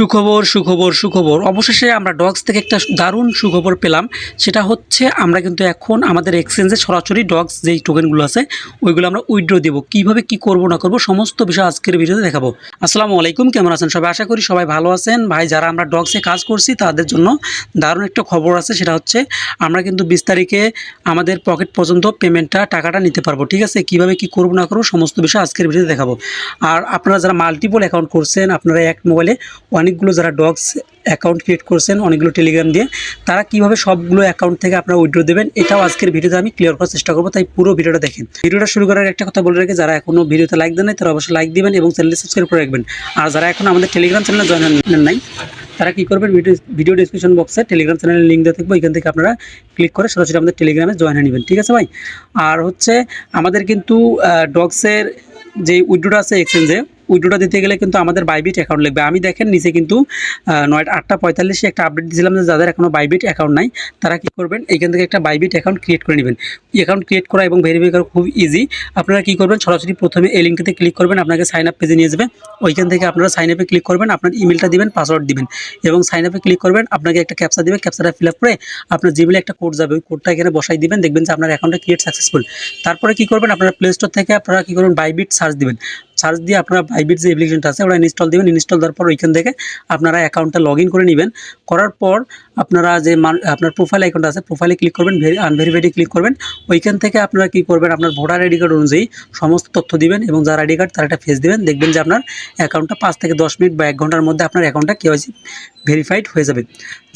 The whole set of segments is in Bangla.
সুখবর সুখবর সুখবর অবশেষে আমরা ডগস থেকে একটা দারুণ সুখবর পেলাম। সেটা হচ্ছে আমরা কিন্তু এখন আমাদের এক্সচেঞ্জে সরাসরি ডগস যেই টোকেনগুলো আছে ওইগুলো আমরা উইথড্র দেব। কিভাবে কি করব না করব সমস্ত বিষয় আজকের ভিডিওতে দেখাবো। আসসালামু আলাইকুম, কেমন আছেন সবাই? আশা করি সবাই ভালো আছেন। ভাই, যারা আমরা ডগসে কাজ করছি তাদের জন্য দারুণ একটা খবর আছে। সেটা হচ্ছে আমরা কিন্তু 20 তারিখে আমাদের পকেট পর্যন্ত টাকাটা নিতে পারবো। ঠিক আছে, কিভাবে কি করব না করব সমস্ত বিষয় আজকের ভিডিওতে দেখাবো। আর আপনারা যারা মাল্টিপল অ্যাকাউন্ট করছেন, আপনারা এক মোবাইলে অনেকগুলো যারা ডগস অ্যাকাউন্ট ক্রিয়েট করছেন অনেকগুলো টেলিগ্রাম দিয়ে, তারা কিভাবে সবগুলো অ্যাকাউন্ট থেকে আপনারা উইথড্র দেবেন এটাও আজকের ভিডিওতে আমি ক্লিয়ার করার চেষ্টা করবো। তাই পুরো ভিডিওটা দেখেন। ভিডিওটা শুরু করার একটা কথা বলে রাখি, যারা এখনো ভিডিওতে লাইক দেন নাই তারা অবশ্যই লাইক দিবেন এবং চ্যানেলটি সাবস্ক্রাইব করে রাখবেন। আর যারা এখনো আমাদের টেলিগ্রাম চ্যানেলে জয়েন হন নাই তারা কী করবেন, ভিডিও ডিসক্রিপশন বক্সে টেলিগ্রাম চ্যানেলের লিঙ্ক দেওয়া থাকবে, এখান থেকে আপনারা ক্লিক করে সরাসরি আমাদের টেলিগ্রামে জয়েন হয়ে নেবেন। ঠিক আছে ভাই? আর হচ্ছে আমাদের কিন্তু ডগসের যে উইথড্রটা আছে এক্সচেঞ্জে, উইথড্রটা দিতে গেলে কিন্তু আমাদের বাইবিট অ্যাকাউন্ট লাগবে। আমি দেখেন নিচে কিন্তু 8:45 একটা আপডেট দিয়েছিলাম যে যাদের এখনও বাইবিট অ্যাকাউন্ট নাই তারা কী করবেন, এইখান থেকে একটা বাইবিট অ্যাকাউন্ট ক্রিয়েট করে নেবেন। অ্যাকাউন্ট ক্রিয়েট করা এবং ভেরিফাই করা খুব ইজি। আপনারা কী করবেন, সরাসরি প্রথমে এই লিঙ্কটাতে ক্লিক করবেন, আপনাকে সাইন আপ পেজে নিয়ে যাবে। ওইখান থেকে আপনারা সাইন আপে ক্লিক করবেন, আপনার ইমেলটা দিবেন, পাসওয়ার্ড দিবেন এবং সাইন আপে ক্লিক করবেন। আপনাকে একটা ক্যাপচা দিবে, ক্যাপচাটা ফিল আপ করে আপনার জিমেলে একটা কোড যাবে, ওই কোডটা এখানে বসাই দিবেন, দেখবেন যে আপনার অ্যাকাউন্টটা ক্রিয়েট সাকসেসফুল। তারপরে কী করবেন, আপনারা প্লে স্টোর থেকে আপনারা কী করবেন, বাইবিট সার্চ দিবেন। সার্চ দিয়ে আপনারা বাইবিট যে অ্যাপ্লিকেশনটা আছে ওটা ইনস্টল দেবেন। ইনস্টল দেওয়ার পর ওইখান থেকে আপনারা অ্যাকাউন্টটা লগ ইন করে নেবেন। করার পর আপনারা যে আপনার প্রোফাইল আইকনটা আছে প্রোফাইলে ক্লিক করবেন, আনভেরিফাইডে ক্লিক করবেন। ওইখান থেকে আপনারা কী করবেন, আপনার ভোটার আইডি কার্ড অনুযায়ী সমস্ত তথ্য দিবেন এবং যার আইডি কার্ড তার একটা ফেস দিবেন। দেখবেন যে আপনার অ্যাকাউন্টটা 5 থেকে 10 মিনিট বা 1 ঘন্টার মধ্যে আপনার অ্যাকাউন্টটা কেওয়াইসি ভেরিফাইড হয়ে যাবে।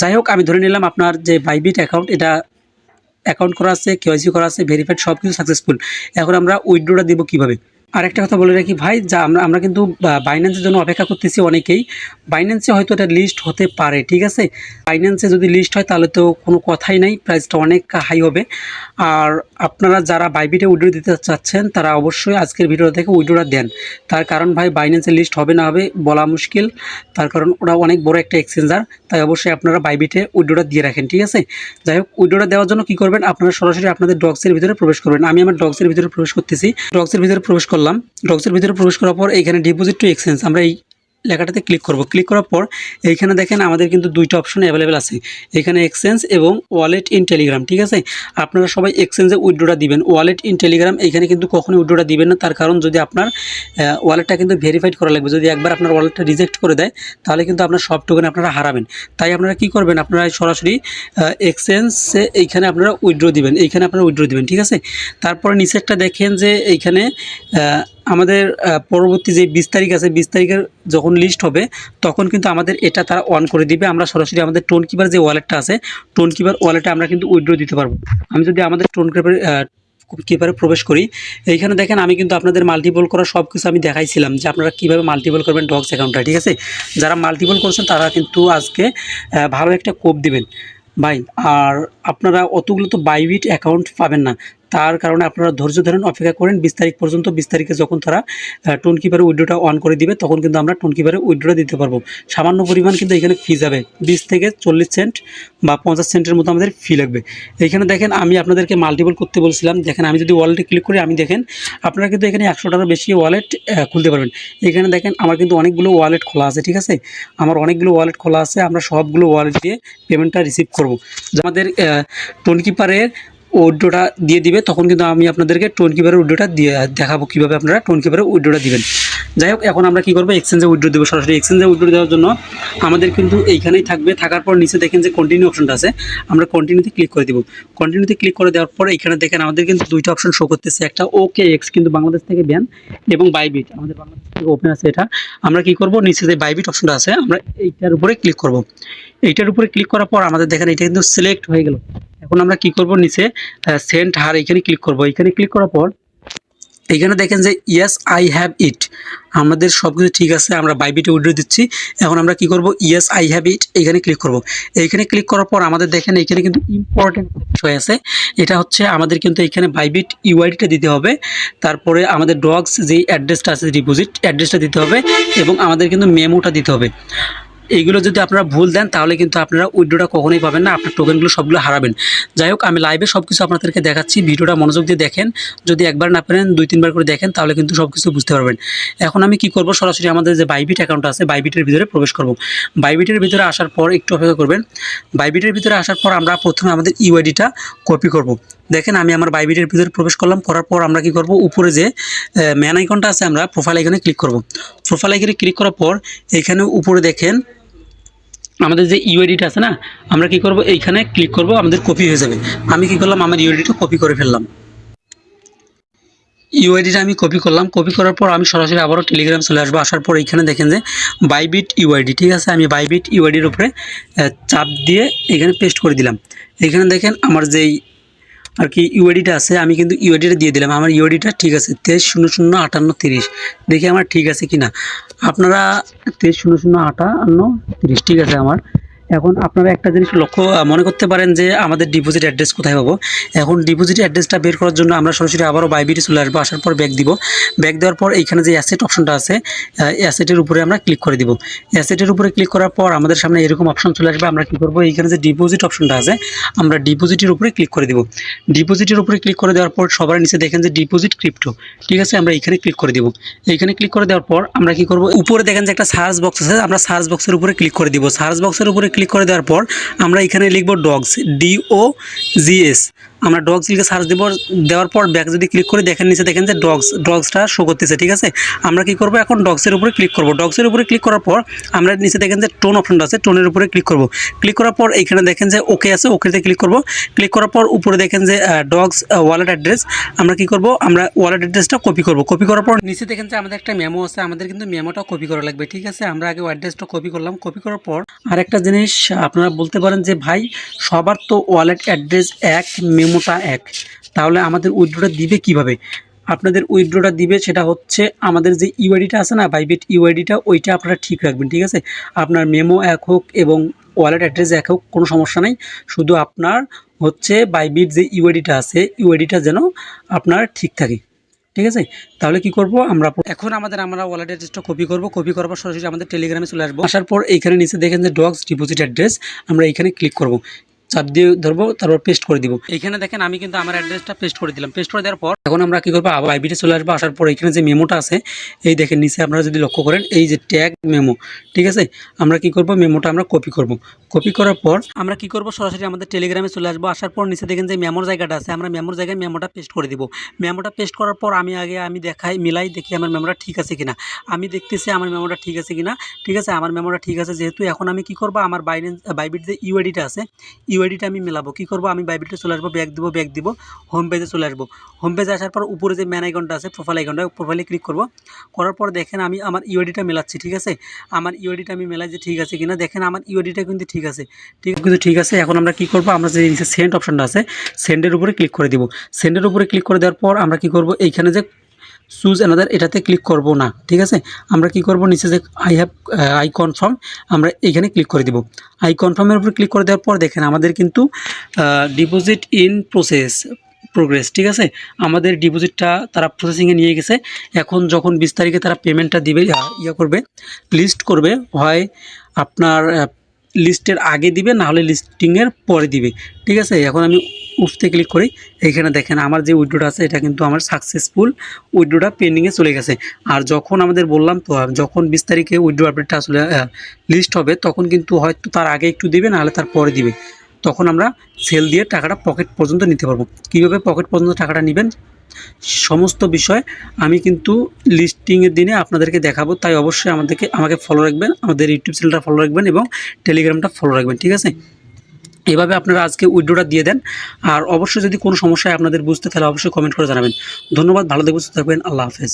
যাই হোক, আমি ধরে নিলাম আপনার যে বাইবিট অ্যাকাউন্ট, এটা অ্যাকাউন্ট করা আছে, কেওয়াইসি করা আছে, ভেরিফাইড, সব কিছু সাকসেসফুল। এখন আমরা উইথড্রটা দিব কীভাবে? আর একটা কথা বলে রাখি ভাই, যা আমরা কিন্তু বাইন্যান্সের জন্য অপেক্ষা করতেছি অনেকেই। বাইন্যান্সে হয়তো এটা লিস্ট হতে পারে, ঠিক আছে? বাইন্যান্সে যদি লিস্ট হয় তাহলে তো কোনো কথাই নাই, প্রাইসটা অনেক হাই হবে। আর আপনারা যারা বাইবিটে উইথড্র দিতে চাচ্ছেন তারা অবশ্যই আজকের ভিডিও থেকে উইথড্রটা দেন। তার কারণ ভাই, বাইন্যান্সে লিস্ট হবে না হবে বলা মুশকিল, তার কারণ ওরা অনেক বড় একটা এক্সচেঞ্জার। তাই অবশ্যই আপনারা বাইবিটে উইথড্রটা দিয়ে রাখেন, ঠিক আছে? যাই হোক, উইথড্রটা দেওয়ার জন্য কী করবেন, আপনারা সরাসরি আপনাদের ডগসের ভিতরে প্রবেশ করবেন। আমি আমার ডগসের ভিতরে প্রবেশ করতেছি, ডগসের ভিতরে প্রবেশ করলাম। ডগসের ভিতরে প্রবেশ করার পর এইখানে ডিপোজিট টু এক্সচেঞ্জ আমরা এই লেখাটাতে ক্লিক করব। ক্লিক করার পর এইখানে দেখেন আমাদের কিন্তু দুইটা অপশন অ্যাভেলেবেল আছে, এখানে এক্সচেঞ্জ এবং ওয়ালেট ইন টেলিগ্রাম। ঠিক আছে, আপনারা সবাই এক্সচেঞ্জে উইথড্রটা দিবেন। ওয়ালেট ইন টেলিগ্রাম এইখানে কিন্তু কখনোই উইথড্রটা দিবেন না, তার কারণ যদি আপনার ওয়ালেটটা কিন্তু ভেরিফাইড করা লাগবে। যদি একবার আপনার ওয়ালেটটা রিজেক্ট করে দেয় তাহলে কিন্তু আপনার সব টোকেন আপনারা হারাবেন। তাই আপনারা কী করবেন, আপনারা সরাসরি এক্সচেঞ্জে এইখানে আপনারা উইথড্র দিবেন, এইখানে আপনারা উইথড্র দিবেন। ঠিক আছে, তারপরে নিচেরটা দেখেন যে এইখানে আমাদের পরবর্তী যে 20 তারিখ আছে, 20 তারিখের যখন লিস্ট হবে তখন কিন্তু আমাদের এটা তারা অন করে দিবে। আমরা সরাসরি আমাদের টোন কিপার যে ওয়ালেটটা আছে, টোন কিপার ওয়ালেটে আমরা কিন্তু উইথড্র দিতে পারবো। আমি যদি আমাদের টোন কিপারে প্রবেশ করি, এইখানে দেখেন আমি কিন্তু আপনাদের মাল্টিপল করা সব কিছু আমি দেখাইছিলাম যে আপনারা কীভাবে মাল্টিপল করবেন ডগস অ্যাকাউন্টটা। ঠিক আছে, যারা মাল্টিপল করছেন তারা কিন্তু আজকে ভালো একটা কোপ দিবেন ভাই। আর আপনারা অতগুলো তো বাইবিট অ্যাকাউন্ট পাবেন না, তার কারণে আপনারা ধৈর্য ধরেন, অপেক্ষা করেন 20 তারিখ পর্যন্ত। 20 তারিখে যখন তারা টোন কিপারে উইথড্রটা অন করে দিবে তখন কিন্তু আমরা টোন কিপারে উইথড্রটা দিতে পারবো। সামান্য পরিমাণ কিন্তু এখানে ফি যাবে, 20 থেকে 40 সেন্ট বা 50 সেন্টের মতো আমাদের ফি লাগবে। এইখানে দেখেন আমি আপনাদেরকে মাল্টিপল করতে বলছিলাম, দেখেন আমি যদি ওয়ালেটে ক্লিক করি, আমি দেখেন আপনারা কিন্তু এখানে 100 টাকার বেশি ওয়ালেট খুলতে পারবেন। এখানে দেখেন আমার কিন্তু অনেকগুলো ওয়ালেট খোলা আছে। ঠিক আছে, আমার অনেকগুলো ওয়ালেট খোলা আছে, আমরা সবগুলো ওয়ালেট দিয়ে পেমেন্টটা রিসিভ করবো। আমাদের টোন কিপারের উইথড্রটা দিয়ে দিবে তখন কিন্তু আমি আপনাদেরকে টোন কিপারের উইথড্রটা দিয়ে দেখাবো কীভাবে আপনারা টোন কিপারের উইথড্রটা দিবেন। যাই হোক, এখন আমরা কী করবো, এক্সচেঞ্জে উইথড্র দেবো। সরাসরি এক্সচেঞ্জে উইথড্র দেওয়ার জন্য আমাদের কিন্তু এইখানেই থাকবে। থাকার পর নিচে দেখেন যে কন্টিনিউ অপশনটা আছে, আমরা কন্টিনিউতে ক্লিক করে দেবো। কন্টিনিউতে ক্লিক করে দেওয়ার পর এখানে দেখেন আমাদের কিন্তু দুইটা অপশন শো করতেছে, একটা OKX কিন্তু বাংলাদেশ থেকে ব্যান এবং বাইবিট আমাদের বাংলাদেশ থেকে ওপেন আছে। এটা আমরা কী করবো, নিচে যে বাইবিট অপশনটা আছে আমরা এইটার উপরে ক্লিক করব। এইটার উপরে ক্লিক করার পর আমাদের দেখেন এটা কিন্তু সিলেক্ট হয়ে গেল। এখন আমরা কি করব, নিচে সেন্ট হার এখানে ক্লিক করব। এখানে ক্লিক করার পর এখানে দেখেন যে ইয়েস আই হ্যাভ ইট, আমাদের সব কিছু ঠিক আছে, আমরা বাইবিটে উইথড্র দিচ্ছি। এখন আমরা কি করব, ইয়েস আই হ্যাভ ইট এখানে ক্লিক করব। এইখানে ক্লিক করার পর আমাদের দেখেন এখানে কিন্তু ইম্পর্টেন্ট বিষয় আছে, এটা হচ্ছে আমাদের কিন্তু এখানে বাইবিট ইউআইডিটা দিতে হবে, তারপরে আমাদের ডগস যে অ্যাড্রেসটা আছে ডিপোজিট অ্যাড্রেসটা দিতে হবে এবং আমাদের কিন্তু মেমোটা দিতে হবে। এইগুলো যদি আপনারা ভুল দেন তাহলে কিন্তু আপনারা উইথড্রটা কখনোই পাবেন না, আপনার টোকেনগুলো সবগুলো হারাবেন। যাই হোক, আমি লাইভে সব কিছু আপনাদেরকে দেখাচ্ছি, ভিডিওটা মনোযোগ দিয়ে দেখেন। যদি একবার না পারেন 2-3 বার করে দেখেন তাহলে কিন্তু সব কিছু বুঝতে পারবেন। এখন আমি কি করব, সরাসরি আমাদের যে বাইবিট অ্যাকাউন্ট আছে বাইবিটের ভিতরে প্রবেশ করব। বাইবিটের ভিতরে আসার পর একটু অপেক্ষা করবেন। বাইবিটের ভিতরে আসার পর আমরা প্রথমে আমাদের ইউআইডিটা কপি করব। দেখেন আমি আমার বাইবিটের ভিতরে প্রবেশ করলাম, করার পর আমরা কি করব, উপরে যে ম্যান আইকনটা আছে আমরা প্রোফাইল আইকনে ক্লিক করব। প্রোফাইল আইকনে ক্লিক করার পর এইখানে উপরে দেখেন আমাদের যে ইউআইডিটা আছে না, আমরা কি করব, এইখানে ক্লিক করব, আমাদের কপি হয়ে যাবে। আমি কি করলাম, আমার ইউআইডিটা কপি করে ফেললাম। ইউআইডিটা আমি কপি করলাম, কপি করার পর আমি সরাসরি আবারও টেলিগ্রাম চলে আসবো। আসার পর এইখানে দেখেন যে বাইবিট ইউআইডি, ঠিক আছে, আমি বাইবিট ইউআইডির উপরে চাপ দিয়ে এখানে পেস্ট করে দিলাম। এখানে দেখেন আমার যেই আর কি ইউআইডিটা আছে, আমি কিন্তু ইউআইডিটা দিয়ে দিলাম। আমার ইউআইডিটা ঠিক আছে 23005830, দেখি আমার ঠিক আছে কিনা। আপনারা 23005830 ঠিক আছে আমার। এখন আপনারা একটা জিনিস মনে করতে পারেন যে আমাদের ডিপোজিট অ্যাড্রেস কোথায় পাবো। এখন ডিপোজিট অ্যাড্রেসটা বের করার জন্য আমরা সরাসরি আবারও বাইবিটে চলে আসবো। আসার পর ব্যাক দিব। ব্যাক দেওয়ার পর এইখানে যে অ্যাসেট অপশনটা আছে, অ্যাসেটের উপরে আমরা ক্লিক করে দিব। অ্যাসেটের উপরে ক্লিক করার পর আমাদের সামনে এরকম অপশন চলে আসবে। আমরা কি করব, এইখানে যে ডিপোজিট অপশনটা আছে আমরা ডিপোজিটের উপরে ক্লিক করে দিব। ডিপোজিটের উপরে ক্লিক করে দেওয়ার পর সবার নিচে দেখেন যে ডিপোজিট ক্রিপ্টো, ঠিক আছে, আমরা এইখানে ক্লিক করে দিব। এইখানে ক্লিক করে দেওয়ার পর আমরা কি করব, উপরে দেখেন যে একটা সার্চ বক্স আছে, আমরা সার্চ বক্সের উপরে ক্লিক করে দিব। সার্চ বক্সের উপরে ক্লিক করে দেওয়ার পর আমরা এখানে লিখব ডগস, DOGS। আমরা ডগস লিখে সার্চ দেব। দেওয়ার পর ব্যাক যদি ক্লিক করে দেখেন নিচে দেখেন যে ডগসটা শো করতেছে, ঠিক আছে। আমরা কি করব, এখন ডগসের উপরে ক্লিক করব। ডগসের উপরে ক্লিক করার পর আমরা নিচে দেখেন যে টোন অপশনটা আছে, টোনের উপরে ক্লিক করব। ক্লিক করার পর এইখানে দেখেন যে ওকে আছে, ওকেতে ক্লিক করব। ক্লিক করার পর উপরে দেখেন যে ডগস ওয়ালেট অ্যাড্রেস, আমরা কি করব, আমরা ওয়ালেট অ্যাড্রেসটা কপি করব। কপি করার পর নিচে দেখেন যে আমাদের একটা মেমো আছে, আমাদের কিন্তু মেমোটা কপি করা লাগবে, ঠিক আছে। আমরা আগে অ্যাড্রেসটা কপি করলাম। কপি করার পর আরেকটা জিনিস আপনারা বলতে পারেন যে ভাই সবার তো ওয়ালেট অ্যাড্রেস এক, মেমোটা এক, তাহলে আমাদের উইথড্রটা দিবে কিভাবে? আপনাদের উইথড্রটা দিবে সেটা হচ্ছে আমাদের যে ইউআইডিটা আছে না বাইবিট ইউআইডিটা, ওইটা আপনারা ঠিক রাখবেন, ঠিক আছে। আপনার মেমো এক হোক এবং ওয়ালেট অ্যাড্রেস এক হোক, কোনো সমস্যা নেই। শুধু আপনার হচ্ছে বাইবিট যে ইউআইডিটা আছে ইউআইডিটা যেন আপনার ঠিক থাকে, ঠিক আছে। তাহলে কি করব, আমরা এখন আমরা ওয়ালেট অ্যাড্রেসটা কপি করব। কপি করার পর সরাসরি আমাদের টেলিগ্রামে চলে আসবো। আসার পর এইখানে নিচে দেখেন যে ডগস ডিপোজিট অ্যাড্রেস, আমরা এইখানে ক্লিক করব। চাপ দিয়ে ধরবো, তারপর পেস্ট করে দিব। এইখানে দেখেন আমি কিন্তু আমার অ্যাড্রেসটা পেস্ট করে দিলাম। পেস্ট করে দেওয়ার পর এখন আমরা কি করবো, আবার বাইবিটে চলে আসবো। আসার পর এখানে যে মেমোটা আছে, এই দেখেন নিচে আপনারা যদি লক্ষ্য করেন এই যে ট্যাগ মেমো, ঠিক আছে। আমরা কি করব, মেমোটা আমরা কপি করব। কপি করার পর আমরা কি করব, সরাসরি আমাদের টেলিগ্রামে চলে আসবো। আসার পর নিচে দেখেন যে মেমোর জায়গাটা আছে, আমরা মেমোর জায়গায় মেমোটা পেস্ট করে দিব। মেমোটা পেস্ট করার পর আমি দেখাই মিলাই দেখি আমার মেমোটা ঠিক আছে কিনা। আমি দেখতেছি আমার মেমোটা ঠিক আছে কিনা, ঠিক আছে। আমার মেমোটা ঠিক আছে যেহেতু, এখন আমি কি করব, আমার বাইবিট যে ইউআইডিটা আছে ইউআইডিটা আমি মেলাবো। কি করব, আমি বাইবিটে চলে আসবো, ব্যাক দিব, হোম পেজে চলে আসবো। হোম পেজে আসার পর উপরে যে ম্যান আইকনটা আছে প্রোফাইল আইকনটা, প্রোফাইলে ক্লিক করব। করার পর দেখেন আমি আমার ইউআইডিটা মেলাচ্ছি, ঠিক আছে। আমার ইউআইডিটা আমি মেলাই যে ঠিক আছে কিনা, দেখেন আমার ইউআইডিটা কিন্তু ঠিক আছে, ঠিক আছে। এখন আমরা কি করব, আমরা যে সেন্ড অপশনটা আছে সেন্ডের উপরে ক্লিক করে দিব। সেন্ডের উপরে ক্লিক করে দেওয়ার পর আমরা কি করব, এইখানে যে চুজ অ্যানাদার এটাতে ক্লিক করব না, ঠিক আছে। আমরা কি করব, নিচে যে আই কনফার্ম আমরা এইখানে ক্লিক করে দিব। আই কনফার্মের উপর ক্লিক করে দেওয়ার পর দেখেন আমাদের কিন্তু ডিপোজিট ইন প্রোগ্রেস, ঠিক আছে। আমাদের ডিপোজিটটা তারা প্রসেসিংয়ে নিয়ে গেছে। এখন যখন 20 তারিখে তারা পেমেন্টটা দিবে, করবে, লিস্ট করবে, হয় আপনার লিস্টের আগে দিবে, না হলে লিস্টিংয়ের পরে দিবে, ঠিক আছে। এখন আমি উঠতে ক্লিক করি। এইখানে দেখেন আমার যে উইথড্রটা আছে এটা কিন্তু আমার সাকসেসফুল উইথড্রটা পেন্ডিংয়ে চলে গেছে। আর যখন আমাদের বললাম তো, যখন 20 তারিখে উইথড্র আপডেটটা আসলে লিস্ট হবে তখন কিন্তু হয়তো তার আগে একটু দিবে, না হলে তার পরে দিবে। তখন আমরা সেল দিয়ে টাকাটা পকেট পর্যন্ত নিতে পারবো। কীভাবে পকেট পর্যন্ত টাকাটা নেবেন সমস্ত বিষয় আমি কিন্তু লিস্টিংয়ের দিনে আপনাদেরকে দেখাবো। তাই অবশ্যই আমাকে ফলো রাখবেন, আমাদের ইউটিউব চ্যানেলটা ফলো রাখবেন এবং টেলিগ্রামটা ফলো রাখবেন, ঠিক আছে। এভাবে আপনারা আজকে উইথড্রটা দিয়ে দেন। আর অবশ্যই যদি কোনো সমস্যায় আপনাদের বুঝতে, তাহলে অবশ্যই কমেন্ট করে জানাবেন। ধন্যবাদ, ভালো থাকবেন, সুস্থ থাকবেন, আল্লাহ হাফেজ।